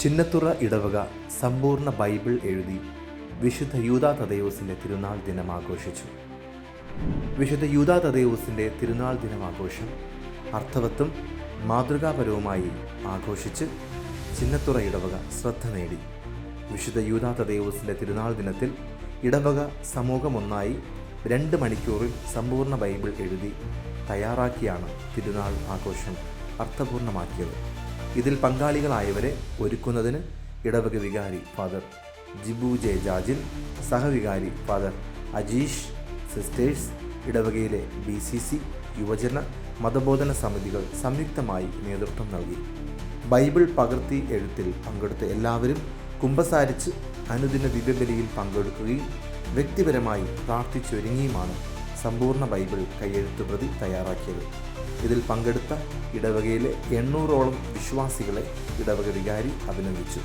ചിന്നത്തുറ ഇടവക സമ്പൂർണ്ണ ബൈബിൾ എഴുതി വിശുദ്ധ യൂദാ തദെയോസിൻ്റെ തിരുനാൾ ദിനം ആഘോഷിച്ചു. വിശുദ്ധ യൂദാ തദെയോസിൻ്റെ തിരുനാൾ ദിനമാഘോഷം അർത്ഥവത്തും മാതൃകാപരവുമായി ആഘോഷിച്ച് ചിന്നത്തുറ ഇടവക ശ്രദ്ധ നേടി. വിശുദ്ധ യൂദാ തദെയോസിൻ്റെ തിരുനാൾ ദിനത്തിൽ ഇടവക സമൂഹമൊന്നായി 2 മണിക്കൂറിൽ സമ്പൂർണ്ണ ബൈബിൾ എഴുതി തയ്യാറാക്കിയാണ് തിരുനാൾ ആഘോഷം അർത്ഥപൂർണമാക്കിയത്. ഇതിൽ പങ്കാളികളായവരെ ഒരുക്കുന്നതിന് ഇടവക വികാരി ഫാദർ ജിബു ജെ ജാജിൽ, സഹവികാരി ഫാദർ അജീഷ്, സിസ്റ്റേഴ്സ്, ഇടവകയിലെ BCC, യുവജന മതബോധന സമിതികൾ സംയുക്തമായി നേതൃത്വം നൽകി. ബൈബിൾ പകർത്തി എഴുത്തിൽ പങ്കെടുത്ത എല്ലാവരും കുമ്പസാരിച്ച് അനുദിന ദിവ്യബലിയിൽ പങ്കെടുക്കുകയും വ്യക്തിപരമായി പ്രാർത്ഥിച്ചൊരുങ്ങിയുമാണ് സമ്പൂർണ്ണ ബൈബിൾ കയ്യെഴുത്ത് പ്രതി തയ്യാറാക്കിയത്. ഇതിൽ പങ്കെടുത്ത ഇടവകയിലെ 800ഓളം വിശ്വാസികളെ ഇടവക വികാരി അഭിനന്ദിച്ചു.